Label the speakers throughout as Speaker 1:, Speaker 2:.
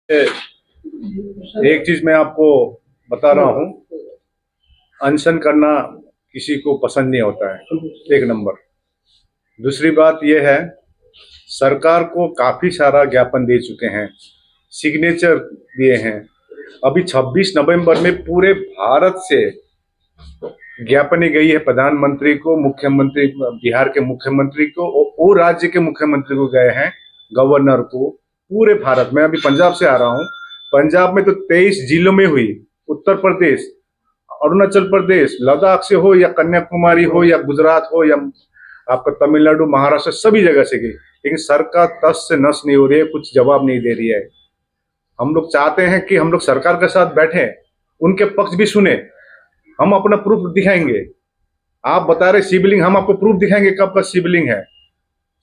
Speaker 1: एक चीज मैं आपको बता रहा हूं, अनशन करना किसी को पसंद नहीं होता है, एक नंबर। दूसरी बात यह है, सरकार को काफी सारा ज्ञापन दे चुके हैं, सिग्नेचर दिए हैं। अभी 26 नवंबर में पूरे भारत से ज्ञापन गई है प्रधानमंत्री को, मुख्यमंत्री बिहार के मुख्यमंत्री को, वो राज्य के मुख्यमंत्री को गए हैं, गवर्नर को, पूरे भारत में। अभी पंजाब से आ रहा हूं, पंजाब में तो 23 जिलों में हुई, उत्तर प्रदेश, अरुणाचल प्रदेश, लद्दाख से हो या कन्याकुमारी हो या गुजरात हो या आपका तमिलनाडु, महाराष्ट्र, सभी जगह से गई। लेकिन सरकार तस से नस नहीं हो रही है, कुछ जवाब नहीं दे रही है। हम लोग चाहते हैं कि हम लोग सरकार के साथ बैठे, उनके पक्ष भी सुने, हम अपना प्रूफ दिखाएंगे। आप बता रहे शिवलिंग, हम आपको प्रूफ दिखाएंगे कब का शिवलिंग है।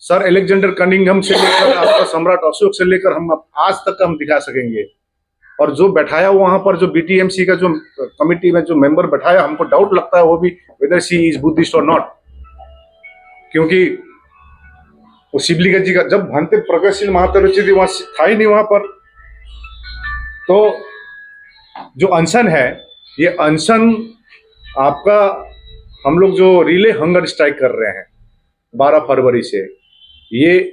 Speaker 1: सर एलेक्जेंडर कनिंघम से लेकर आपका सम्राट अशोक से लेकर हम आज तक हम दिखा सकेंगे। और जो बैठाया वहां पर, जो बीटीएमसी का जो कमिटी में जो मेंबर बैठाया, हमको डाउट लगता है वो भी वेदर शी इज बुद्धिस्ट और नॉट, क्योंकि वो शिवलिंग जी का जब भंते प्रगतिशील महातरुचि थी वहां था ही नहीं वहां पर। तो जो अनशन है, ये अनशन आपका, हम लोग जो रिले हंगर स्ट्राइक कर रहे हैं 12 फरवरी से, ये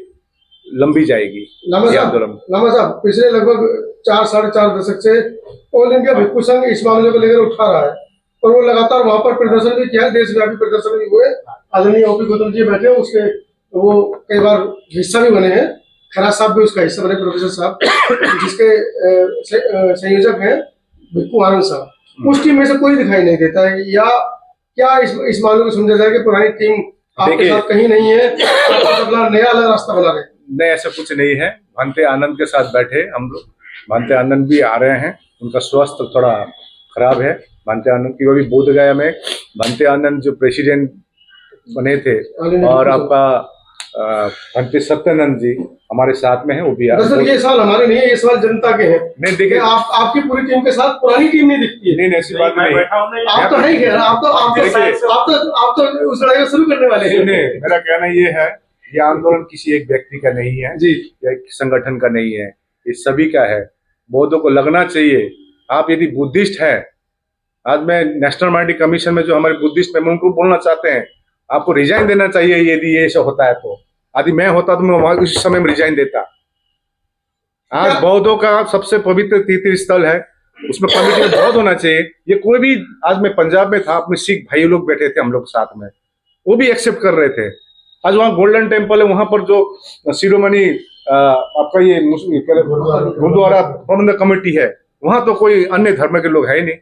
Speaker 1: लंबी जाएगी।
Speaker 2: लामा साहब, पिछले लगभग 4-4.5 दशक से ऑल इंडिया भिक्षु संघ इस मामले को लेकर उठा रहा है और वो लगातार वहां पर प्रदर्शन भी किया है, देशव्यापी प्रदर्शन भी हुए। आदरणीय ओपी गौतम जी बैठे, उसके वो कई बार हिस्सा भी बने हैं, खराज साहब भी उसका हिस्सा बने, प्रोफेसर साहब जिसके संयोजक हैं भिक्खू आनंद साहब। उस टीम में से कोई दिखाई नहीं देता है, या क्या इस मामले को समझा जाए कि पुरानी टीम आपके साथ कहीं नहीं है, नया अलग रास्ता बना रहे?
Speaker 1: नहीं, ऐसा कुछ नहीं है। भंते आनंद के साथ बैठे हम लोग, भंते आनंद भी आ रहे हैं, उनका स्वास्थ्य थोड़ा खराब है। भंते आनंद की, वो भी बोधगया में भंते आनंद जो प्रेसिडेंट बने थे, और आपका भंते सत्यानंद जी हमारे साथ में है, वो भी आ रहे हैं।
Speaker 2: ये सवाल हमारे नहीं है, ये सवाल जनता के हैं।
Speaker 1: नहीं देखिए,
Speaker 2: आपकी पूरी टीम के साथ पुरानी टीम नहीं दिखती है।
Speaker 1: नहीं, ऐसी बात नहीं।
Speaker 2: आप तो है ही, आप तो उस लड़ाई को शुरू करने वाले हैं।
Speaker 1: मेरा कहना ये है, ये आंदोलन किसी एक व्यक्ति का नहीं है जी, या एक संगठन का नहीं है, ये सभी का है। बौद्धों को लगना चाहिए। आप यदि बुद्धिस्ट है, आज मैं नेशनल माइनॉरिटी कमीशन में जो हमारे बुद्धिस्ट मेंबर, उनको बोलना चाहते हैं, आपको रिजाइन देना चाहिए यदि ये ऐसा होता है तो। यदि मैं होता तो मैं उस समय में रिजाइन देता। आज बौद्धों का सबसे पवित्र तीर्थ स्थल है, उसमें कमिटी में बौद्ध होना चाहिए। ये कोई भी, आज मैं पंजाब में था, अपने सिख भाई लोग बैठे थे हम लोग साथ में, वो भी एक्सेप्ट कर रहे थे। आज वहाँ गोल्डन टेम्पल है, वहां पर जो शिरोमणि आपका ये गुरुद्वारा प्रबंधक कमेटी है, वहां तो कोई अन्य धर्म के लोग है ही नहीं।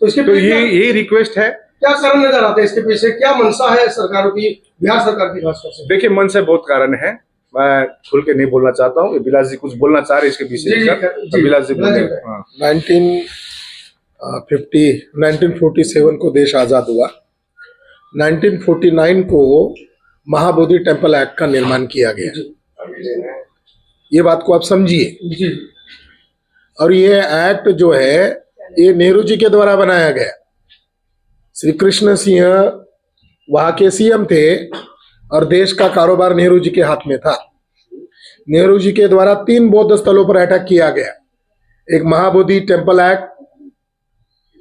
Speaker 1: तो ये रिक्वेस्ट है।
Speaker 2: क्या कारण नजर आते हैं इसके पीछे? क्या मंशा है सरकारों की, बिहार सरकार की खासतौर से?
Speaker 1: देखिए, मंशा बहुत कारण है, मैं खुल के नहीं बोलना चाहता हूँ। बिलास जी कुछ बोलना चाह रहे इसके पीछे। बिलास जी
Speaker 3: 1947 को देश आजाद हुआ। 1949 को महाबोधि टेम्पल एक्ट का निर्माण किया गया। ये बात को आप समझिए। और ये एक्ट जो है, ये नेहरू जी के द्वारा बनाया गया। श्री कृष्ण सिंह वहां के सीएम थे और देश का कारोबार नेहरू जी के हाथ में था। नेहरू जी के द्वारा 3 बौद्ध स्थलों पर अटैक किया गया। एक महाबोधि टेम्पल एक्ट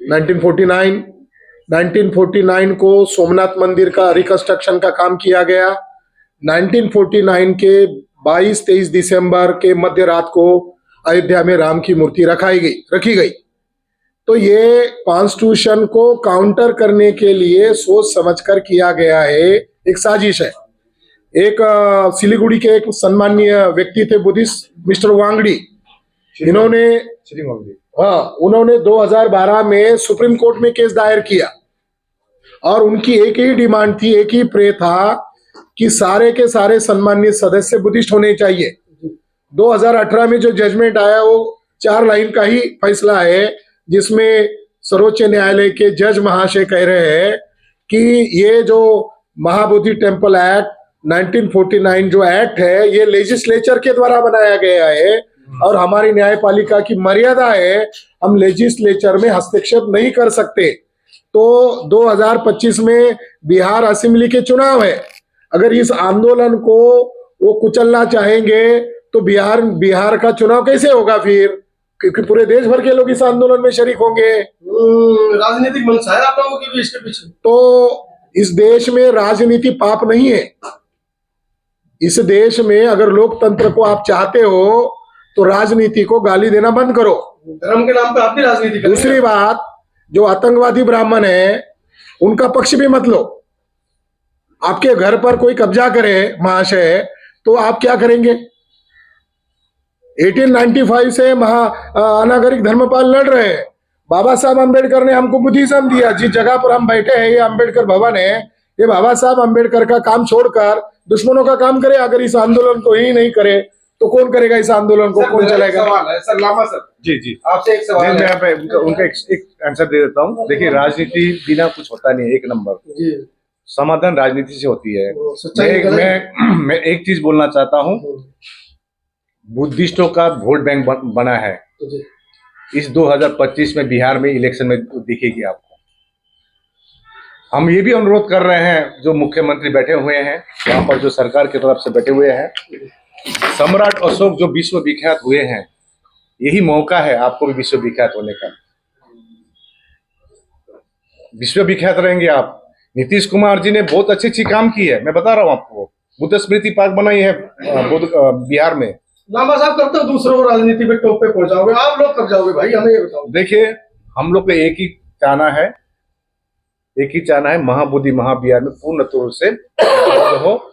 Speaker 3: 1949 को सोमनाथ मंदिर का रिकंस्ट्रक्शन का काम किया गया। 1949 के 22-23 दिसंबर के मध्य रात को अयोध्या में राम की मूर्ति रखी गई। तो ये कॉन्स्टिट्यूशन को काउंटर करने के लिए सोच समझकर किया गया है, एक साजिश है। एक सिलीगुड़ी के एक सम्माननीय व्यक्ति थे बुद्धिस्ट, मिस्टर वांगड़ी, उन्होंने 2012 में सुप्रीम कोर्ट में केस दायर किया और उनकी एक ही डिमांड थी, एक ही प्रे था कि सारे के सारे सम्मानित सदस्य बुद्धिस्ट होने चाहिए। 2018 में जो जजमेंट आया वो 4 लाइन का ही फैसला है, जिसमें सर्वोच्च न्यायालय के जज महाशय कह रहे हैं कि ये जो महाबोधि टेम्पल एक्ट 1949 जो एक्ट है, ये लेजिस्लेचर के द्वारा बनाया गया है और हमारी न्यायपालिका की मर्यादा है, हम लेजिस्लेचर में हस्तक्षेप नहीं कर सकते। तो 2025 में बिहार असेंबली के चुनाव है, अगर इस आंदोलन को वो कुचलना चाहेंगे तो बिहार का चुनाव कैसे होगा फिर? क्योंकि पूरे देश भर के लोग इस आंदोलन में शरीक होंगे।
Speaker 2: राजनीतिक मंशा है आप लोगों की भी इसके पीछे।
Speaker 3: तो इस देश में राजनीति पाप नहीं है। इस देश में अगर लोकतंत्र को आप चाहते हो तो राजनीति को गाली देना बंद करो।
Speaker 2: धर्म के नाम पे आप भी राजनीति कर रहे हैं।
Speaker 3: दूसरी बात, जो आतंकवादी ब्राह्मण है उनका पक्ष भी मत लो। आपके घर पर कोई कब्जा करे महाशय तो आप क्या करेंगे? 1895 से अनागरिक धर्मपाल लड़ रहे हैं। बाबा साहब अम्बेडकर ने हमको बुद्धिज्म दिया। जिस जगह पर हम बैठे हैं ये अम्बेडकर भवन है। ये बाबा साहब अम्बेडकर का काम छोड़कर दुश्मनों का काम करे। अगर इस आंदोलन को ही नहीं करे तो कौन करेगा इस आंदोलन को? कौन चलाएगा?
Speaker 2: सवाल है सर, लामा सर
Speaker 1: जी
Speaker 2: आपसे एक सवाल
Speaker 1: मैं
Speaker 2: है।
Speaker 1: यहाँ पे उनका एक आंसर दे देता हूँ। देखिए, राजनीति बिना कुछ होता नहीं है। एक नंबर
Speaker 2: जी,
Speaker 1: समाधान राजनीति से होती है।
Speaker 2: सच्चाई निकले।
Speaker 1: मैं एक चीज बोलना चाहता हूँ, बुद्धिस्टों का वोट बैंक बना है।
Speaker 2: जी,
Speaker 1: इस 2025 में बिहार में इलेक्शन में दिखेगी आपको। हम ये भी अनुरोध कर रहे हैं, जो मुख्यमंत्री बैठे हुए हैं वहां पर, जो सरकार की तरफ से बैठे हुए हैं, सम्राट अशोक जो विश्व विख्यात हुए हैं, यही मौका है आपको भी विश्व विख्यात होने का। विश्व विख्यात रहेंगे आप। नीतीश कुमार जी ने बहुत अच्छी काम की है। मैं बता रहा हूँ आपको, बुद्ध स्मृति पार्क बनाई है बिहार में।
Speaker 2: लामा साहब कब तक दूसरों को राजनीति पे टॉप पे पहुंचाओगे? आप लोग कब जाओगे भाई, हमें ये बताओ।
Speaker 1: देखिए, हम लोग को एक ही चाहना है, महाबोधि महाबिहार में पूर्ण तौर से हो।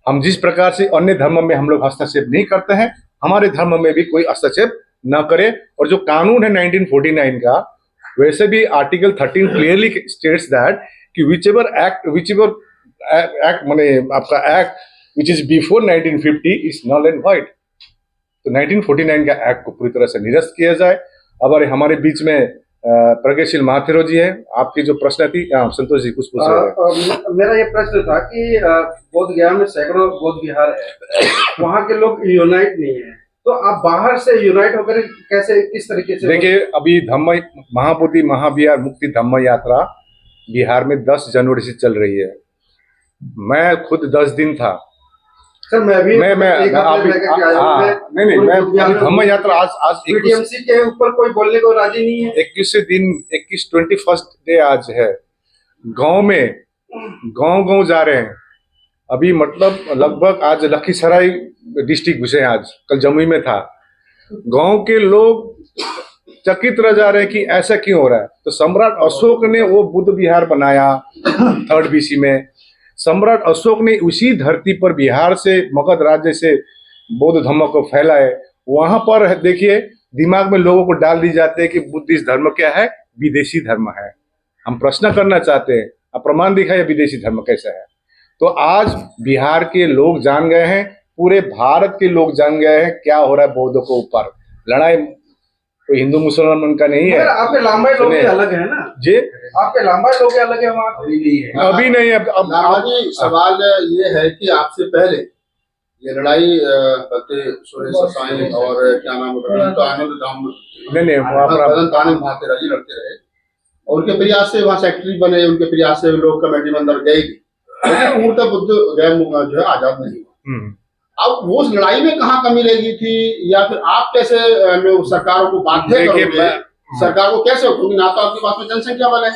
Speaker 1: हम जिस प्रकार से अन्य धर्म में हम लोग हस्तक्षेप नहीं करते हैं, हमारे धर्म में भी कोई हस्तक्षेप न करे। और जो कानून है 1949 का, वैसे भी आर्टिकल 13 क्लियरली स्टेट्स दैट कि विच एवर एक्ट माने आपका act which is before 1950 is null and void. तो 1949 का एक्ट को पूरी तरह से निरस्त किया जाए। अब हमारे बीच में प्रज्ञाशील महाथेरो जी है। आपकी जो प्रश्न थी, संतोष जी कुछ पूछ रहे हैं।
Speaker 4: मेरा ये प्रश्न था कि बोध गया में सैकड़ों बौद्ध विहार है, वहाँ के लोग यूनाइट नहीं है, तो आप बाहर से यूनाइट होकर कैसे, किस तरीके से?
Speaker 1: देखिए, अभी धम्म महाबोधि महाबिहार मुक्ति धम्म यात्रा बिहार में 10 जनवरी से चल रही है। मैं खुद 10 दिन था
Speaker 4: सर। मैं भी
Speaker 1: मैं धम्म यात्रा आज
Speaker 4: पीटीएमसी के ऊपर कोई बोलने को राजी नहीं है।
Speaker 1: 21 डे आज है। गांव जा रहे हैं अभी, मतलब लगभग आज लखीसराय डिस्ट्रिक्ट घुसे, आज कल जमुई में था। गांव के लोग चकित रह जा रहे हैं कि ऐसा क्यों हो रहा है। तो सम्राट अशोक ने वो बुद्ध विहार बनाया 3rd BC में। सम्राट अशोक ने उसी धरती पर बिहार से मगध राज्य से बौद्ध धर्म को फैलाए। वहां पर देखिए, दिमाग में लोगों को डाल दी जाते हैं कि बुद्धिस्ट धर्म क्या है, विदेशी धर्म है। हम प्रश्न करना चाहते हैं, अब प्रमाण दिखाइए विदेशी धर्म कैसा है। तो आज बिहार के लोग जान गए हैं, पूरे भारत के लोग जान गए हैं क्या हो रहा है बौद्धों के ऊपर। लड़ाई कोई हिंदू मुसलमान का नहीं है।
Speaker 4: आपके लांबाई लोग अलग है ना
Speaker 1: जी,
Speaker 4: आपके लांबाई लोग अलग है, वहाँ अभी नहीं है।
Speaker 1: अभी नहीं है। अब
Speaker 5: सवाल ये है कि आपसे पहले ये लड़ाई सुरेश साईं और क्या नाम है, तो आनंद धाम
Speaker 1: नहीं
Speaker 5: महातेरा जी लड़ते रहे, और उनके प्रयास से वहाँ सेक्रेटरी बने, उनके प्रयास से लोग कमेटी में अंदर गए, लेकिन मूर्त बुद्ध गया जो है आजाद नहीं हुआ। अब वो उस लड़ाई में कहाँ कमी रह गई थी, या फिर आप कैसे सरकारों को बाध्य करोगे? सरकार को कैसे, क्योंकि ना तो आपके पास में जनसंख्या बल है,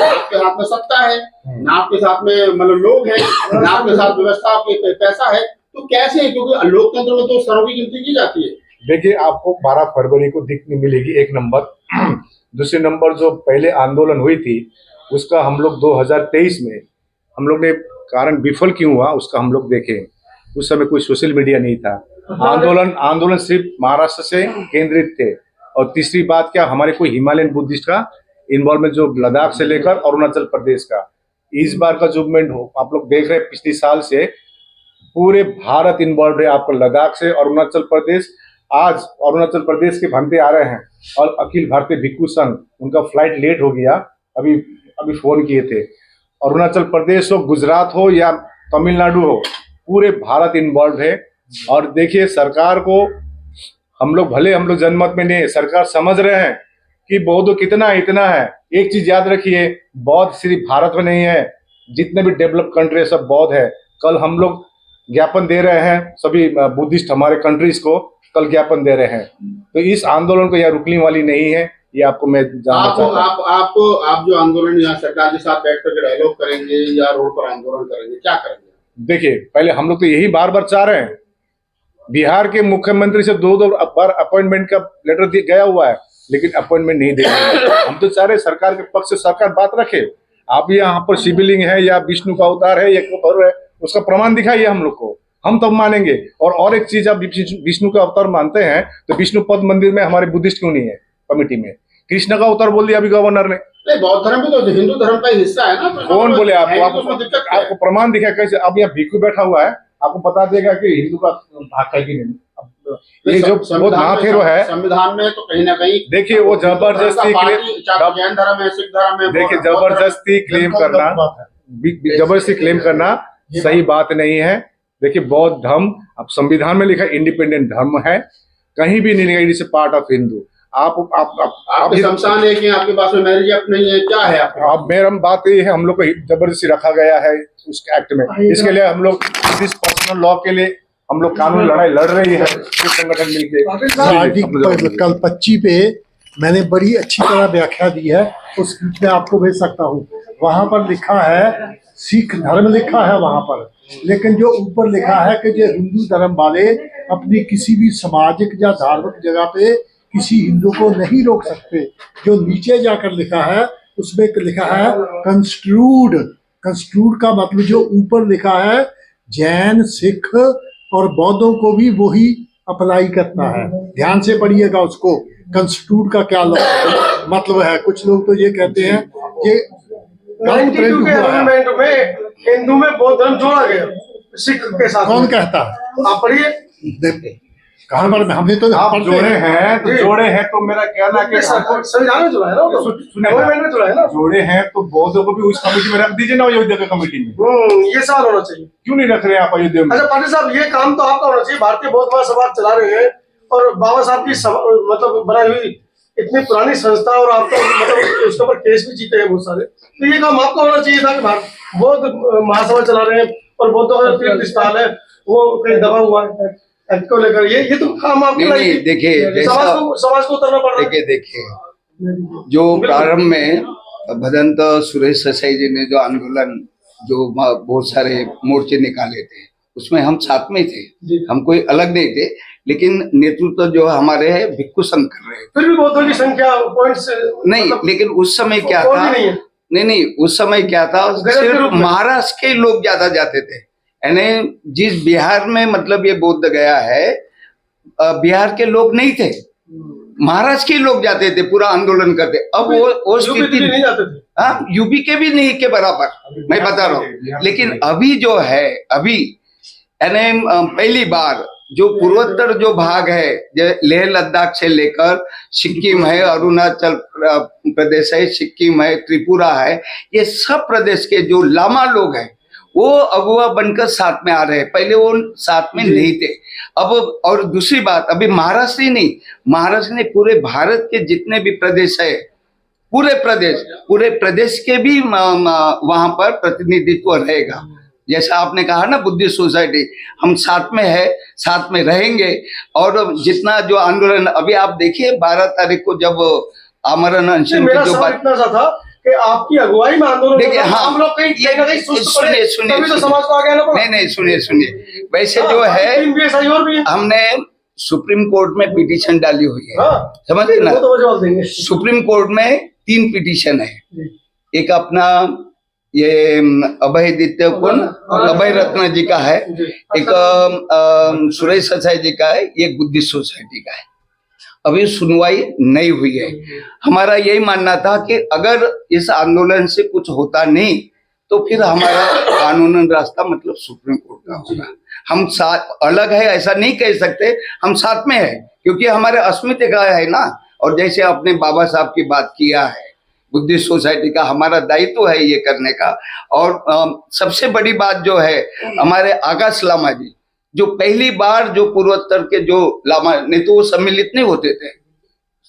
Speaker 5: आपके हाथ में सत्ता है, ना आपके साथ में मतलब लोग हैं, ना आपके साथ व्यवस्था, आपके पैसा है, तो कैसे? क्योंकि लोकतंत्र में तो स्तरों की गिनती की जाती है।
Speaker 1: देखिए, आपको 12 फरवरी को दिखने मिलेगी, एक नंबर। दूसरी नंबर, जो पहले आंदोलन हुई थी उसका हम लोग 2023 में हम लोग ने कारण विफल क्यों हुआ उसका हम लोग देखें। उस समय कोई सोशल मीडिया नहीं था। आंदोलन सिर्फ महाराष्ट्र से केंद्रित थे। और तीसरी बात क्या, हमारे कोई हिमालयन बुद्धिस्ट का इन्वॉल्वमेंट जो लद्दाख से लेकर अरुणाचल प्रदेश का, इस बार का जो मूवमेंट हो आप लोग देख रहे हैं, पिछले साल से पूरे भारत इन्वॉल्व है। आपको लद्दाख से अरुणाचल प्रदेश, आज अरुणाचल प्रदेश के भंते आ रहे हैं। और अखिल भारतीय भिक्षु संघ, उनका फ्लाइट लेट हो गया, अभी फोन किए थे। अरुणाचल प्रदेश हो, गुजरात हो या तमिलनाडु हो, पूरे भारत इन्वॉल्व है। और देखिए, सरकार को हम लोग जनमत में नहीं है, सरकार समझ रहे हैं कि बौद्ध कितना इतना है। एक चीज याद रखिए, बौद्ध सिर्फ भारत में नहीं है, जितने भी डेवलप कंट्री सब बौद्ध है। कल हम लोग ज्ञापन दे रहे हैं सभी बुद्धिस्ट हमारे कंट्रीज को, कल ज्ञापन दे रहे हैं। तो इस आंदोलन को यह रुकने वाली नहीं है, ये आपको मैं जानना चाहता हूं।
Speaker 5: आप जो आंदोलन यहाँ सरकार के साथ बैठ कर डायलॉग करेंगे या रोड पर आंदोलन करेंगे, क्या करेंगे? देखिए,
Speaker 1: पहले हम लोग तो यही बार बार चाह रहे हैं, बिहार के मुख्यमंत्री से दो बार अपॉइंटमेंट का लेटर गया हुआ है, लेकिन अपॉइंटमेंट नहीं दे रहे। हम तो चाह रहे सरकार के पक्ष से सरकार बात रखे। आप यहाँ पर शिवलिंग है या विष्णु का अवतार है या है, उसका प्रमाण दिखाइए हम लोग को, हम तब मानेंगे। और एक चीज, आप विष्णु का अवतार मानते हैं तो विष्णु पद मंदिर में हमारे बुद्धिस्ट क्यों नहीं है कमेटी में? कृष्ण का अवतार बोल दिया अभी गवर्नर ने।
Speaker 5: बौद्ध धर्म भी तो हिंदू धर्म का हिस्सा है ना।
Speaker 1: कौन बोले आपको प्रमाण दिखा कैसे? अब यहाँ भिक्षु बैठा हुआ है, आपको बता देगा कि हिंदू का भाग है कि नहीं। ये जो नाथ है
Speaker 5: संविधान में तो कहीं ना कहीं
Speaker 1: देखिए वो जबरदस्ती
Speaker 5: जैन धर्म है, सिख धर्म है,
Speaker 1: देखिए जबरदस्ती क्लेम करना सही बात नहीं है। देखिए बौद्ध धर्म अब संविधान में लिखा इंडिपेंडेंट धर्म है, कहीं भी नहीं लिखा it is part of Hindu. आप
Speaker 5: शमशान है कि आपके पास में मैरिज एक्ट नहीं है, क्या है?
Speaker 1: अब मेरा बात ये है, हम लोग को जबरदस्ती रखा गया है उस एक्ट में। इसके लिए हम लोग इस पर्सनल लॉ के लिए हम लोग कानूनी लड़ाई लड़ रही है, संगठन मिलकर।
Speaker 3: कल 25 पे मैंने बड़ी अच्छी तरह व्याख्या दी है, उस मैं आपको भेज सकता हूँ। वहां पर लिखा है सिख धर्म लिखा है वहां पर, लेकिन जो ऊपर लिखा है कि जो हिंदू धर्म वाले अपनी किसी भी सामाजिक या धार्मिक जगह पे किसी हिंदू को नहीं रोक सकते। जो नीचे जाकर लिखा है उसमें लिखा है कंस्ट्रूड। कंस्ट्रूड का मतलब जो ऊपर लिखा है जैन, सिख और बौद्धों को भी वही अप्लाई करता है। ध्यान से पढ़िएगा उसको, कंस्ट्रूड का क्या मतलब है। कुछ लोग तो ये कहते हैं कि
Speaker 2: 92 के अमेंडमेंट में हिंदू में बौद्ध धर्म जोड़ा गया सिख के साथ।
Speaker 3: कौन कहता है?
Speaker 2: आप पढ़िए
Speaker 3: कहाँ पर हमने तो
Speaker 1: आप जोड़े हैं तो मेरा कहना कि
Speaker 2: संविधान में जुड़ा है ना, गवर्नमेंट में जुड़ा है ना।
Speaker 1: जोड़े हैं तो बौद्धों को भी उस कमेटी में रख दीजिए ना, अयोध्या की कमेटी में।
Speaker 2: ये सवाल होना चाहिए,
Speaker 1: क्यों नहीं रख रहे हैं आप अयोध्या में?
Speaker 2: अच्छा पाटिल साहब, ये काम तो आपका होना चाहिए। भारतीय बौद्ध महासभा चला रहे हैं और बाबा साहब की मतलब बनाई हुई इतनी पुरानी संस्था, और आप तो मतलब उसके ऊपर केस भी जीते हैं बहुत सारे, तो ये काम आपका होना चाहिए था कि बौद्ध महासभा चला रहे हैं और बौद्धों का तीर्थ स्थल है वो कहीं दबा हुआ है को लेकर। ये तो काम आपके
Speaker 6: देखिए
Speaker 2: समाज को उतरना पड़ रहा है।
Speaker 6: देखिए जो प्रारंभ में भदंत सुरेश ससाई जी ने जो आंदोलन, जो बहुत सारे मोर्चे निकाले थे, उसमें हम साथ में थे, हम कोई अलग नहीं थे, लेकिन नेतृत्व जो हमारे है भिक्षु संघ कर रहे थे।
Speaker 2: फिर भी बौद्धों की संख्या पॉइंट्स
Speaker 6: नहीं, लेकिन उस समय क्या था, नहीं उस समय क्या था, सिर्फ महाराष्ट्र के लोग ज्यादा जाते थे। यानी जिस बिहार में मतलब ये बौद्ध गया है, बिहार के लोग नहीं थे, महाराष्ट्र के लोग जाते थे, पूरा आंदोलन करते। अब वो स्थिति नहीं जाते थे, हाँ, यूपी के भी नहीं के बराबर मैं बता रहा हूँ। लेकिन अभी जो है, अभी यानी पहली बार जो पूर्वोत्तर जो भाग है, लेह लद्दाख से लेकर सिक्किम है, अरुणाचल प्रदेश है, सिक्किम है, त्रिपुरा है, ये सब प्रदेश के जो लामा लोग हैं वो अगुआ बनकर साथ में आ रहे हैं। पहले वो साथ में नहीं थे। अब और दूसरी बात, अभी महाराष्ट्र ही नहीं, महाराष्ट्र ने पूरे भारत के जितने भी प्रदेश है, पूरे प्रदेश के भी वहां पर प्रतिनिधित्व रहेगा। जैसा आपने कहा ना, बुद्धिस्ट सोसाइटी हम साथ में है, साथ में रहेंगे। और जितना जो आंदोलन अभी आप देखिए 12 तारीख को जब आमरण अनशन की जो बात
Speaker 2: इतना सा था कि आपकी अगुवाई में आंदोलन,
Speaker 6: देखिए हाँ,
Speaker 2: हम लोग कहीं
Speaker 6: सुनिए
Speaker 2: तो समाज को आगे आना पड़ा।
Speaker 6: नहीं सुनिए वैसे जो है, हमने सुप्रीम कोर्ट में पिटीशन डाली हुई है, समझे ना। सुप्रीम कोर्ट में 3 पिटीशन है, एक अपना ये अभय दित्य कौन, अभय रत्न जी का है, एक सुरेश ससाई जी का है, एक बुद्धिस्ट सोसाइटी का है। अभी सुनवाई नहीं हुई है। हमारा यही मानना था कि अगर इस आंदोलन से कुछ होता नहीं तो फिर हमारा कानूनन रास्ता मतलब सुप्रीम कोर्ट का होगा। हम साथ अलग है ऐसा नहीं कह सकते, हम साथ में है, क्योंकि हमारे अस्मिता का है ना। और जैसे आपने बाबा साहब की बात किया है, बुद्धिस्ट सोसाइटी का हमारा दायित्व है ये करने का। और सबसे बड़ी बात जो है, हमारे आकाश लामा जी जो पहली बार जो पूर्वोत्तर के जो लामा, नहीं तो वो सम्मिलित नहीं होते थे,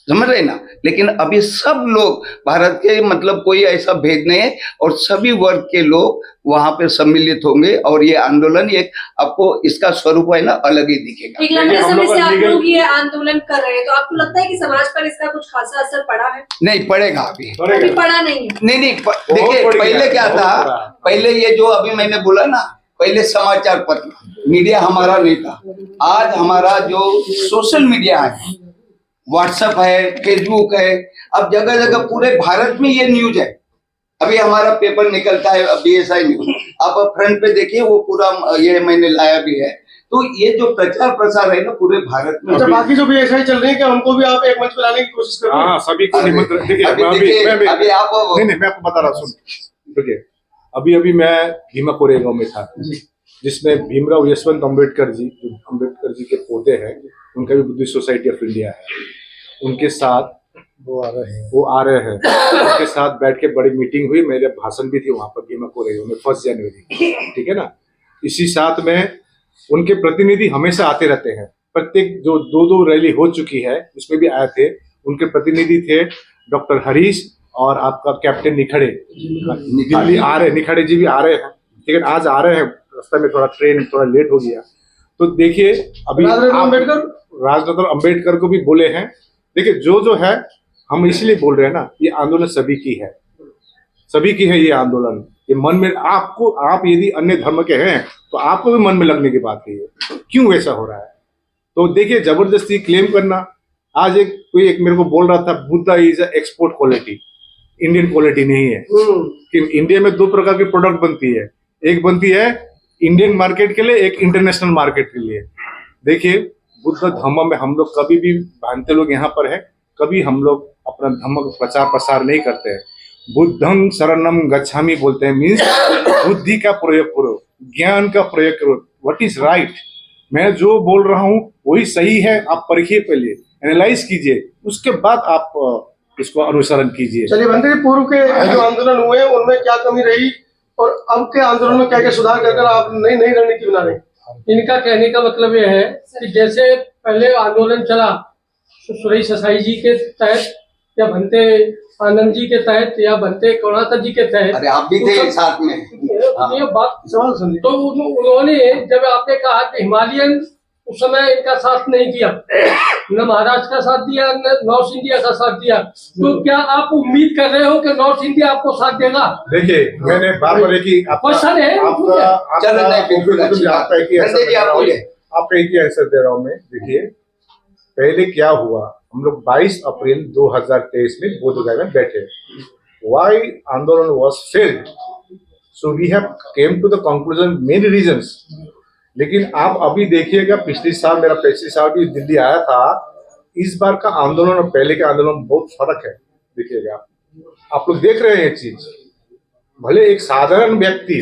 Speaker 6: समझ रहे ना। लेकिन अभी सब लोग भारत के मतलब कोई ऐसा भेद नहीं है और सभी वर्ग के लोग वहां पे सम्मिलित होंगे और ये आंदोलन एक आपको इसका स्वरूप है ना अलग ही दिखेगा।
Speaker 7: एक लंबे
Speaker 1: हम
Speaker 7: समय
Speaker 1: लोग
Speaker 7: से आप
Speaker 1: लीगल-
Speaker 7: लोग ये आंदोलन कर रहे हैं, तो आपको लगता है कि समाज पर इसका कुछ खासा असर पड़ा है?
Speaker 6: नहीं पड़ेगा अभी
Speaker 7: अभी पड़ा नहीं है।
Speaker 6: नहीं देखिए
Speaker 1: बढ़ गया,
Speaker 6: पहले क्या
Speaker 1: बहुत
Speaker 6: था,
Speaker 1: बड़ा।
Speaker 6: पहले ये जो अभी मैंने बोला ना, पहले समाचार पत्र मीडिया हमारा नहीं था। आज हमारा जो सोशल मीडिया है, व्हाट्सएप है, फेसबुक है, अब जगह जगह पूरे भारत में ये न्यूज है। अभी हमारा पेपर निकलता है BSI न्यूज, आप फ्रंट पे देखिए वो पूरा ये मैंने लाया भी है। तो ये जो प्रचार प्रसार है ना पूरे भारत में।
Speaker 2: अच्छा, बाकी जो भी ऐसा ही चल रही है क्या उनको भी आप एक मंच पे लाने की कोशिश कर रहे हैं?
Speaker 1: हाँ, सभी को निमंत्रण। देखिए
Speaker 6: अभी
Speaker 1: मैं
Speaker 6: देखिए,
Speaker 1: मैं
Speaker 6: अभी आप
Speaker 1: नहीं मैं आपको बता रहा हूँ, सुन। देखिए अभी मैं भीमा कोरेगांव में था, जिसमें भीमराव यशवंत अम्बेडकर जी, जो अम्बेडकर जी के पोते हैं, उनका भी बुद्धिस्ट सोसाइटी ऑफ इंडिया है, उनके साथ वो आ रहे हैं उनके साथ बैठ के बड़ी मीटिंग हुई, मेरे भाषण भी थी वहां पर भीमा कोरेगांव में 1 जनवरी, ठीक है ना। इसी साथ में उनके प्रतिनिधि हमेशा आते रहते हैं, प्रत्येक जो 2 रैली हो चुकी है उसमें भी आए थे। उनके प्रतिनिधि थे डॉक्टर हरीश और आपका कैप्टन निखड़े, दिल्ली आ रहे, निखड़े जी भी आ रहे हैं, लेकिन आज आ रहे हैं, रास्ते में थोड़ा ट्रेन थोड़ा लेट हो गया। तो देखिए अभी राजनाथ अम्बेडकर को भी बोले हैं। देखिए जो है हम इसलिए बोल रहे हैं ना, ये आंदोलन सभी की है, सभी की है ये आंदोलन। ये मन में आपको, आप यदि अन्य धर्म के हैं तो आपको भी मन में लगने की बात है, क्यों ऐसा हो रहा है। तो देखिए जबरदस्ती क्लेम करना, आज कोई मेरे को बोल रहा था Buddha is export quality, Indian quality नहीं है। कि इंडिया में 2 प्रकार की प्रोडक्ट बनती है, एक बनती है इंडियन मार्केट के लिए, एक इंटरनेशनल मार्केट के लिए। देखिए बुद्ध धर्म में हम लोग कभी भी, भांते लोग यहाँ पर है, कभी हम लोग अपना धर्म का प्रचार प्रसार नहीं करते हैं। बुद्धं शरणम गच्छामि बोलते हैं, मीन्स बुद्धि का प्रयोग करो, ज्ञान का प्रयोग करो, व्हाट इज राइट। मैं जो बोल रहा हूँ वही सही है, आप परखिए, पहले एनालाइज कीजिए, उसके बाद आप इसको अनुसरण कीजिए।
Speaker 2: चलिए बंदे जी, पूर्व के जो आंदोलन हुए उनमें क्या कमी रही और अब के आंदोलन में क्या क्या सुधार कर आप नई रणनीति बना रहे हैं?
Speaker 8: इनका कहने का मतलब यह है कि जैसे पहले आंदोलन चला सुरेश ससाई जी के तहत या भंते आनंद जी के तहत या भंते करुणाकर जी के तहत,
Speaker 6: अरे आप भी थे साथ में।
Speaker 8: ये बात
Speaker 2: सवाल सुनिए।
Speaker 8: तो उन्होंने, जब आपने कहा कि हिमालयन उस समय इनका साथ नहीं दिया, न महाराष्ट्र का साथ दिया न नॉर्थ इंडिया का साथ दिया, तो क्या आप उम्मीद कर रहे हो कि नॉर्थ इंडिया आपको साथ देगा?
Speaker 1: देखिए मैंने बार-बार एक ही
Speaker 8: क्वेश्चन है,
Speaker 1: आपका एक ही आंसर दे रहा हूँ मैं। देखिए पहले क्या हुआ, हम लोग 22 अप्रैल 2023 में बोध गया में बैठे, व्हाई आंदोलन was failed, so we have came to the conclusion many reasons. लेकिन आप अभी देखिएगा, पिछले साल मेरा 25 साल भी दिल्ली आया था, इस बार का आंदोलन और पहले के आंदोलन में बहुत फर्क है। देखिएगा आप लोग देख रहे हैं ये चीज, भले एक साधारण व्यक्ति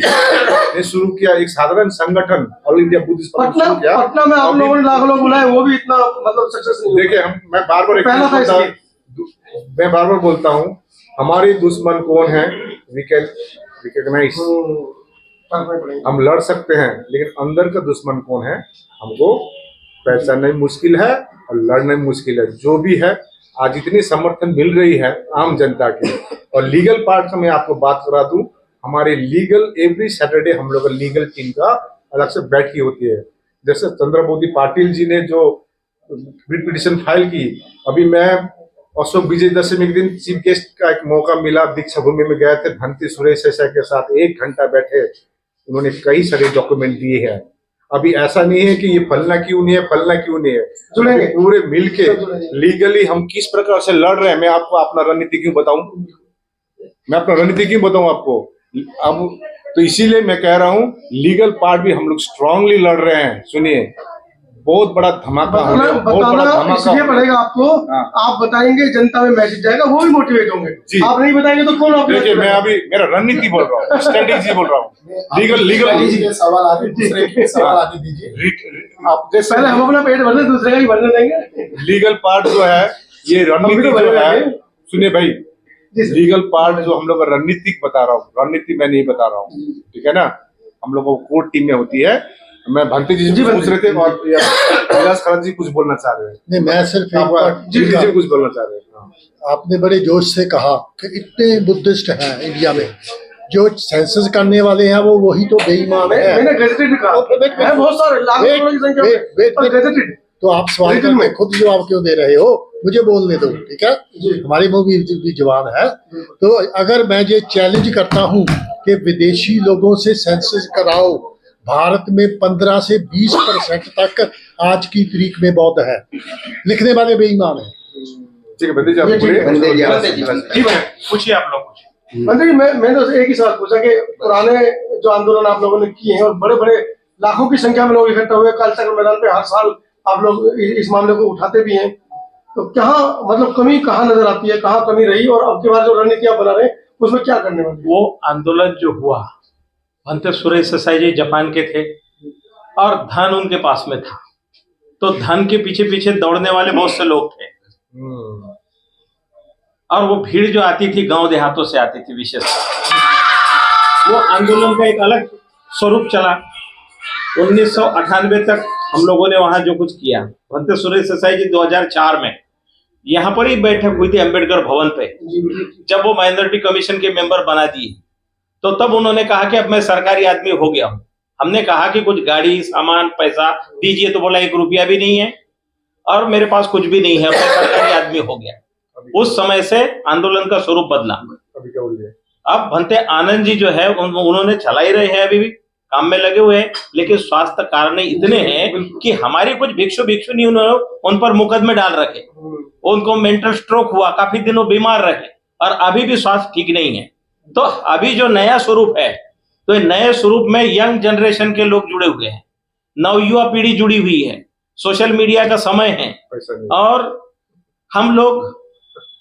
Speaker 1: ने शुरू किया, एक साधारण संगठन ऑल इंडिया बुद्धिस्ट
Speaker 2: पटना में आप लोगों ने लाखों लोग बुलाए, वो भी इतना मतलब सक्सेस नहीं।
Speaker 1: देखिए मैं बार बार बोलता हूँ, हमारे दुश्मन कौन है वी कैन रिकॉग्नाइज, हम लड़ सकते हैं, लेकिन अंदर का दुश्मन कौन है हमको पहचानना मुश्किल है और लड़ना मुश्किल है। जो भी है, आज इतनी समर्थन मिल रही है आम जनता की। और लीगल पार्ट का मैं आपको बात करा दूं, हमारे लीगल एवरी सैटरडे हम लोग का लीगल टीम का अलग से बैठकी होती है। जैसे चंद्रमोदी पाटिल जी ने जो रिट पिटीशन फाइल की, अभी मैं अशोक विजयदशमी के दिन चीफ गेस्ट का एक मौका मिला, दीक्षा भूमि में गए थे, भंती सुरेश ऐसा के साथ 1 घंटा बैठे, उन्होंने कई सारे डॉक्यूमेंट दिए हैं। अभी ऐसा नहीं है कि ये फलना क्यों नहीं है, फलना क्यों नहीं है, जुड़ेंगे पूरे मिलके लीगली हम किस प्रकार से लड़ रहे हैं। मैं आपको अपना रणनीति क्यों बताऊं, मैं अपना रणनीति क्यों बताऊं आपको अब, तो इसीलिए मैं कह रहा हूं लीगल पार्ट भी हम लोग स्ट्रांगली लड़ रहे हैं। सुनिए बहुत बड़ा धमाका होने, बहुत बड़ा धमाका
Speaker 2: इसलिए पड़ेगा आपको। आप बताएंगे, जनता में मैसेज जाएगा, वो भी मोटिवेट होंगे। आप नहीं बताएंगे तो कौन?
Speaker 1: देखिए मैं अभी मेरा रणनीति बोल रहा हूँ, स्ट्रेटेजी बोल रहा हूँ, लीगल
Speaker 5: सवाल आगे दीजिए।
Speaker 1: आप जैसे
Speaker 2: पहले हम अपना पेट भरने, दूसरे का ही भरने देंगे।
Speaker 1: लीगल पार्ट जो है, ये रणनीति जो है, सुनिए भाई, लीगल पार्ट जो हम लोग का रणनीतिक बता रहा हूँ, रणनीति मैं नहीं बता रहा हूँ, ठीक है ना। हम लोग को कोर्ट टीम में होती है, मैं भक्ति जी से पूछ रहे थे और विलास खरात जी कुछ बोलना चाह रहे हैं।
Speaker 3: नहीं, मैं सिर्फ एक बात
Speaker 1: जी जी कुछ बोलना चाह रहे हैं।
Speaker 3: आपने बड़े जोश से कहा कि इतने बुद्धिस्ट हैं इंडिया में, जो सेंसस करने वाले हैं वो वही तो बेईमान है।
Speaker 2: मैंने गेजेटेड कहा है, बहुत सारे लाखों करोड़ की संख्या में गेजेटेड।
Speaker 3: तो आप सवाल करके खुद जवाब क्यों दे रहे हो? मुझे बोलने दो, ठीक है? हमारी मूवी भी जवान है। तो अगर मैं ये चैलेंज करता हूँ कि विदेशी लोगों से सेंसस कराओ, भारत में 15 से 20% तक आज की तारीख में बौद्ध है, लिखने वाले बेईमान है।
Speaker 1: ठीक है बंदे जी, आप बोलिए।
Speaker 9: पूछिए आप लोग कुछ।
Speaker 2: मंत्री जी, मैंने तो एक ही सवाल पूछा कि पुराने जो आंदोलन आप लोगों ने किए हैं और बड़े बड़े लाखों की संख्या में लोग इकट्ठा हुए कालचक्र मैदान पे, हर साल आप लोग इस मामले को उठाते भी हैं, तो कहाँ मतलब कमी कहाँ नजर आती है, कहाँ कमी रही, और अब की बार जो रणनीति आप बना रहे हैं उसमें क्या करने वाले?
Speaker 9: वो आंदोलन जो हुआ, भंते सुरेश देसाई जी जापान के थे और धन उनके पास में था, तो धन के पीछे पीछे दौड़ने वाले बहुत से लोग थे, और वो भीड़ जो आती थी गांव देहातों से आती थी विशेषकर। वो आंदोलन का एक अलग स्वरूप चला। 1998 तक हम लोगों ने वहां जो कुछ किया, भंते सुरेश देसाई जी 2004 में यहाँ पर ही बैठक हुई थी अम्बेडकर भवन पे, जब वो माइनॉरिटी कमीशन के मेंबर बना दिए, तो तब उन्होंने कहा कि अब मैं सरकारी आदमी हो गया हूं। हमने कहा कि कुछ गाड़ी सामान पैसा दीजिए, तो बोला 1 रुपया भी नहीं है और मेरे पास कुछ भी नहीं है, अब मैं सरकारी आदमी हो गया। उस समय से आंदोलन का स्वरूप बदला।
Speaker 1: अभी क्या बोल रहे हैं?
Speaker 9: अब भंते आनंद जी जो है उन्होंने चला ही रहे हैं, अभी भी काम में लगे हुए हैं, लेकिन स्वास्थ्य कारण इतने हैं कि हमारी कुछ भिक्षु नहीं, उन्होंने उन पर मुकदमे डाल रखे। उनको मेंटल स्ट्रोक हुआ, काफी दिनों बीमार रहे और अभी भी स्वास्थ्य ठीक नहीं है। तो अभी जो नया स्वरूप है, तो नए स्वरूप में यंग जनरेशन के लोग जुड़े हुए हैं, नवयुवा पीढ़ी जुड़ी हुई है, सोशल मीडिया का समय है, और हम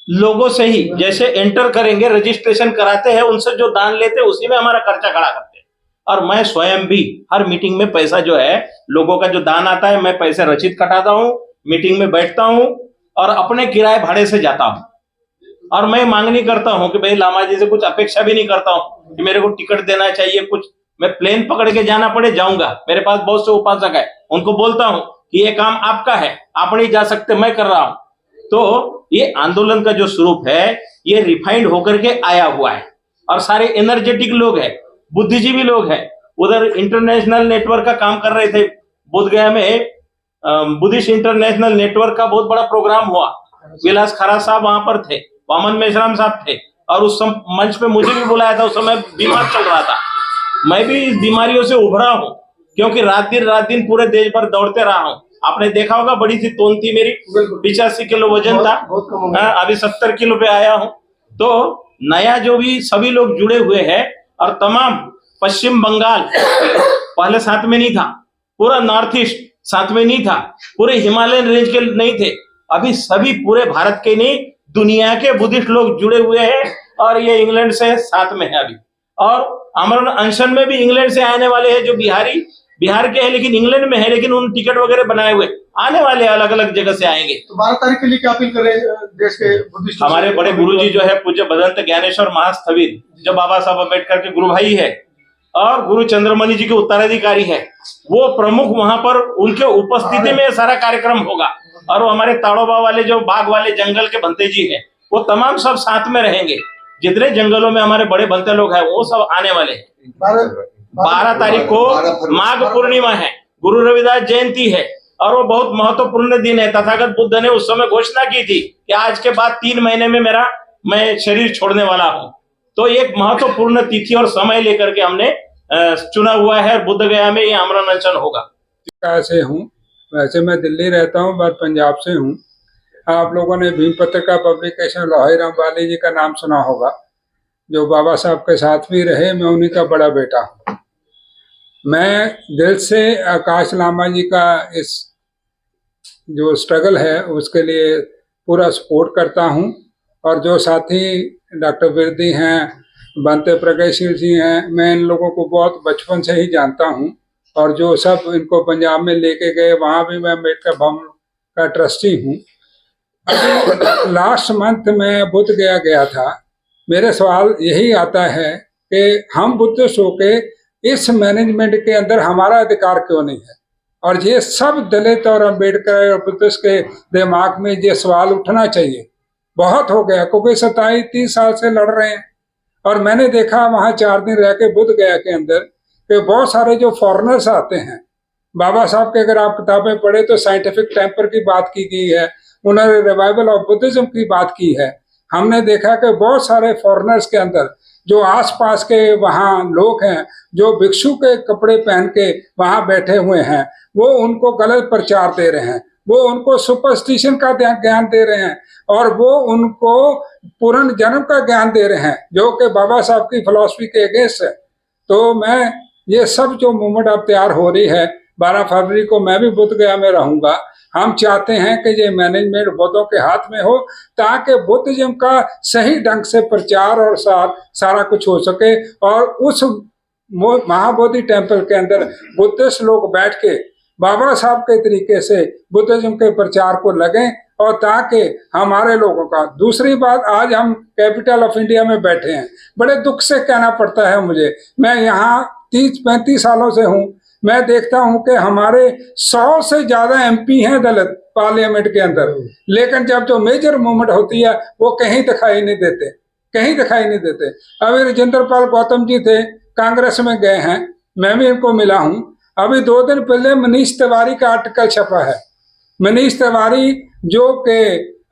Speaker 9: लोगों से ही जैसे एंटर करेंगे, रजिस्ट्रेशन कराते हैं, उनसे जो दान लेते हैं उसी में हमारा खर्चा खड़ा करते हैं। और मैं स्वयं भी हर मीटिंग में पैसा जो है लोगों का जो दान आता है, मैं पैसे रसीद कटाता हूँ, मीटिंग में बैठता हूँ और अपने किराए भाड़े से जाता हूँ। और मैं मांग नहीं करता हूँ कि भाई लामा जी से कुछ अपेक्षा भी नहीं करता हूँ कि मेरे को टिकट देना चाहिए कुछ। मैं प्लेन पकड़ के जाना पड़े जाऊंगा, मेरे पास बहुत से उपासक है, उनको बोलता हूँ कि ये काम आपका है, आप नहीं जा सकते, मैं कर रहा हूँ। तो ये आंदोलन का जो स्वरूप है ये रिफाइंड होकर के आया हुआ है, और सारे एनर्जेटिक लोग हैं, बुद्धिजीवी लोग हैं। उधर इंटरनेशनल नेटवर्क का काम कर रहे थे, बोधगया में बुद्धिस्ट इंटरनेशनल नेटवर्क का बहुत बड़ा प्रोग्राम हुआ, विलास खरात साहब वहां पर थे, वामन मेश्राम साहब थे, और उस मंच पे मुझे भी बुलाया था। उस समय बीमार चल रहा था, मैं भी इस बीमारियों से उभरा हूँ, क्योंकि रात दिन पूरे देश भर दौड़ते रहा हूँ। आपने देखा होगा, बड़ी सी तोन थी मेरी, 85 किलो वजन था, अभी 70 किलो पे आया हूँ। तो नया जो भी सभी लोग जुड़े हुए हैं, और तमाम पश्चिम बंगाल पहले साथ में नहीं था, पूरा नॉर्थ ईस्ट साथ में नहीं था, पूरे हिमालयन रेंज के नहीं थे, अभी सभी पूरे भारत के नहीं दुनिया के बुद्धिस्ट लोग जुड़े हुए हैं, और ये इंग्लैंड से साथ में है अभी। और आमरण अनशन में भी इंग्लैंड से आने वाले हैं, जो बिहार के हैं लेकिन इंग्लैंड में है, लेकिन उन टिकट वगैरह बनाए हुए आने वाले अलग अलग जगह से आएंगे।
Speaker 2: तो 12 तारीख के लिए क्या अपील करें देश के बुद्धिस्ट?
Speaker 9: हमारे बड़े गुरुजी जो है पूज्य भदंत ज्ञानेश्वर महास्थविर, जो बाबा साहब अम्बेडकर के गुरु भाई है और गुरु चंद्रमणि जी के उत्तराधिकारी है, वो प्रमुख वहां पर उनके उपस्थिति में सारा कार्यक्रम होगा। और वो हमारे ताड़ोबा वाले जो बाग वाले जंगल के भंते जी है, वो तमाम सब साथ में रहेंगे। जितने जंगलों में हमारे बड़े भंते लोग हैं वो सब आने वाले हैं। 12 तारीख को माघ पूर्णिमा है, गुरु रविदास जयंती है, और वो बहुत महत्वपूर्ण दिन है। तथागत बुद्ध ने उस समय घोषणा की थी कि आज के बाद 3 महीने में मैं शरीर छोड़ने वाला हूं। तो एक महत्वपूर्ण तिथि और समय लेकर के हमने चुना हुआ है, बुद्ध गया में ये आमरण अनशन होगा।
Speaker 10: से हूँ, वैसे मैं दिल्ली रहता हूँ, बात पंजाब से हूँ। आप लोगों ने भीम पत्रिका पब्लिकेशन लोहाई राम वाली जी का नाम सुना होगा, जो बाबा साहब के साथ भी रहे, मैं उन्हीं का बड़ा बेटा हूँ। मैं दिल से आकाश लामा जी का इस जो स्ट्रगल है उसके लिए पूरा सपोर्ट करता हूँ। और जो साथी डॉक्टर बिरदी हैं, बंते प्रगतिशील जी हैं, मैं इन लोगों को बहुत बचपन से ही जानता हूँ। और जो सब इनको पंजाब में लेके गए, वहाँ भी मैं अम्बेडकर भवन का ट्रस्टी हूँ। अभी लास्ट मंथ में बुद्ध गया था। मेरे सवाल यही आता है कि हम बुद्धिस्ट होके इस मैनेजमेंट के अंदर हमारा अधिकार क्यों नहीं है। और ये सब दलित और अम्बेडकर और बुद्धिस्ट के दिमाग में ये सवाल उठना चाहिए। बहुत हो गया, क्योंकि 27-30 साल से लड़ रहे हैं। और मैंने देखा वहां 4 दिन रह के बुद्ध गया के अंदर कि बहुत सारे जो फॉरेनर्स आते हैं, बाबा साहब के अगर आप किताबें पढ़े तो साइंटिफिक टेम्पर की बात की गई है, उन्होंने रिवाइवल ऑफ बुद्धिज्म की बात की है। हमने देखा कि बहुत सारे फॉरेनर्स के अंदर जो आसपास के वहाँ लोग हैं जो भिक्षु के कपड़े पहन के वहाँ बैठे हुए हैं, वो उनको गलत प्रचार दे रहे हैं, वो उनको सुपरस्टिशन का ज्ञान दे रहे हैं और वो उनको पुनर्जन्म का ज्ञान दे रहे हैं, जो कि बाबा साहब की फिलॉसफी के अगेंस्ट है। तो मैं ये सब जो मूवमेंट अब तैयार हो रही है, 12 फरवरी को मैं भी बुद्ध गया में रहूंगा। हम चाहते हैं कि ये मैनेजमेंट बुद्धों के हाथ में हो, ताकि बुद्धिज्म का सही ढंग से प्रचार और सारा कुछ हो सके। और उस महाबोधि टेम्पल के अंदर बुद्धिस्ट लोग बैठ के बाबा साहब के तरीके से बुद्धिज्म के प्रचार को लगें, और ताकि हमारे लोगों का। दूसरी बात, आज हम कैपिटल ऑफ इंडिया में बैठे हैं, बड़े दुख से कहना पड़ता है मुझे, मैं यहाँ 30-35 सालों से हूँ, मैं देखता हूं कि हमारे 100 से ज्यादा MP हैं दलित पार्लियामेंट के अंदर, लेकिन जब जो मेजर मूवमेंट होती है वो कहीं दिखाई नहीं देते, कहीं दिखाई नहीं देते। अभी राजेंद्र पाल गौतम जी थे, कांग्रेस में गए हैं, मैं भी इनको मिला हूं। अभी 2 दिन पहले मनीष तिवारी का आर्टिकल छपा है। मनीष तिवारी जो कि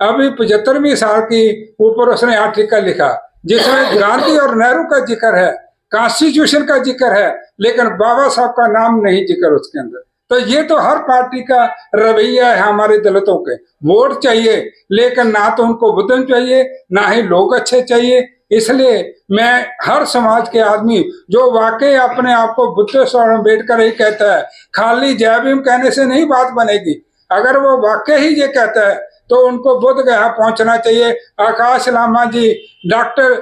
Speaker 10: अभी 75वीं साल की ऊपर उसने आर्टिकल लिखा, जिसमें गांधी और नेहरू का जिक्र है, कॉन्स्टिट्यूशन का जिक्र है, लेकिन बाबा साहब का नाम नहीं जिक्र उसके अंदर। तो ये तो हर पार्टी का रवैया है हमारे दलितों के। वोट चाहिए, लेकिन ना तो उनको बुद्धिज्म चाहिए, ना ही लोग अच्छे चाहिए। इसलिए मैं हर समाज के आदमी जो वाकई अपने आप को बुद्धिस्ट और अम्बेडकर ही कहता है, खाली जय भीम कहने से नहीं बात बनेगी। अगर वो वाकई ही ये कहता है तो उनको बुद्ध गया पहुंचना चाहिए। आकाश लामा जी, डॉक्टर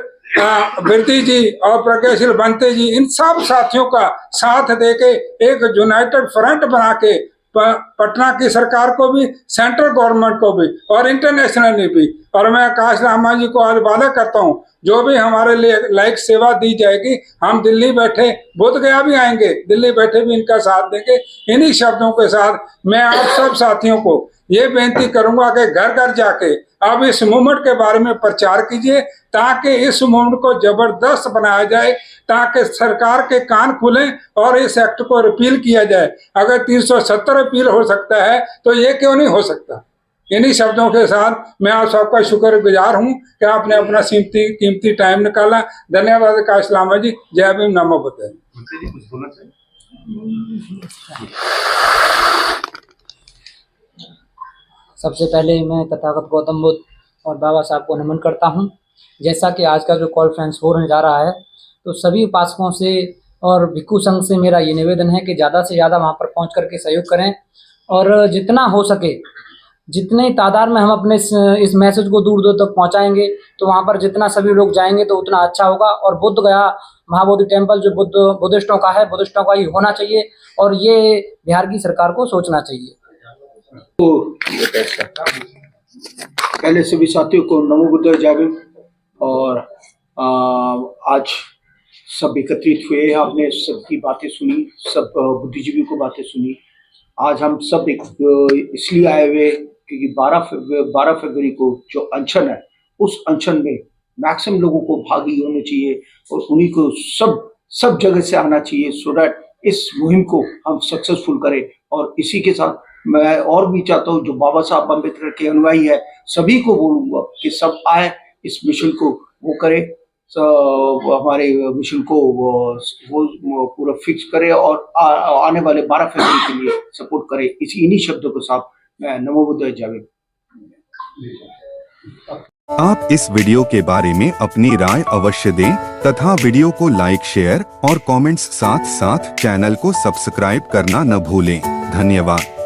Speaker 10: बिरती जी और प्रज्ञाशील बनते जी, इन सब साथियों का साथ देके एक यूनाइटेड फ्रंट बना के पटना की सरकार को भी, सेंट्रल गवर्नमेंट को भी और इंटरनेशनली भी, और मैं आकाश लामा जी को आज वादा करता हूँ, जो भी हमारे लिए लाइक सेवा दी जाएगी, हम दिल्ली बैठे, बोध गया भी आएंगे, दिल्ली बैठे भी इनका साथ देंगे। इन्हीं शब्दों के साथ मैं आप सब साथियों को ये बेनती करूंगा कि घर घर जाके अब इस मूवमेंट के बारे में प्रचार कीजिए, ताकि इस मूवमेंट को जबरदस्त बनाया जाए, ताकि सरकार के कान खुलें और इस एक्ट को रिपील किया जाए। अगर 370 रिपील हो सकता है तो ये क्यों नहीं हो सकता। इन्हीं शब्दों के साथ मैं आप सबका शुक्रगुजार हूं कि आपने अपना कीमती टाइम निकाला। धन्यवाद आकाश लामा जी। जय भीम, नमो बुद्धाय।
Speaker 11: सबसे पहले मैं तथागत गौतम बुद्ध और बाबा साहब को नमन करता हूं। जैसा कि आज का जो कॉन्फ्रेंस होने जा रहा है, तो सभी उपासकों से और भिक्षु संघ से मेरा ये निवेदन है कि ज़्यादा से ज़्यादा वहां पर पहुंच करके सहयोग करें, और जितना हो सके, जितने तादाद में हम अपने इस मैसेज को दूर दूर तक पहुंचाएंगे, तो वहां पर जितना सभी लोग जाएंगे तो उतना अच्छा होगा। और बुद्ध गया महाबोधि टेम्पल जो बुद्धिस्टों का है, बुद्धिस्टों का ही होना चाहिए, और ये बिहार की सरकार को सोचना चाहिए।
Speaker 12: तो पहले सभी साथियों को नमो बुद्धाय, जय भीम। और आज सब एकत्रित हुए, आपने सबकी बातें सुनी, सब बुद्धिजीवी को बातें सुनी। आज हम सब इसलिए आए हुए क्योंकि 12 फरवरी को जो अनशन है, उस अनशन में मैक्सिमम लोगों को भागी होना चाहिए और उन्हीं को सब जगह से आना चाहिए, सो दैट इस मुहिम को हम सक्सेसफुल करें। और इसी के साथ मैं और भी चाहता हूँ, जो बाबा साहब अम्बेडकर के अनुयायी है, सभी को बोलूंगा कि सब आए, इस मिशन को वो करें, हमारे मिशन को वो पूरा फिक्स करें और आने वाले 12 फरवरी के लिए सपोर्ट करें। इन्हीं शब्दों के साथ मैं नमो बुद्धाय, जय भीम।
Speaker 13: आप इस वीडियो के बारे में अपनी राय अवश्य दें तथा वीडियो को लाइक, शेयर और कमेंट्स साथ साथ चैनल को सब्सक्राइब करना न भूलें। धन्यवाद।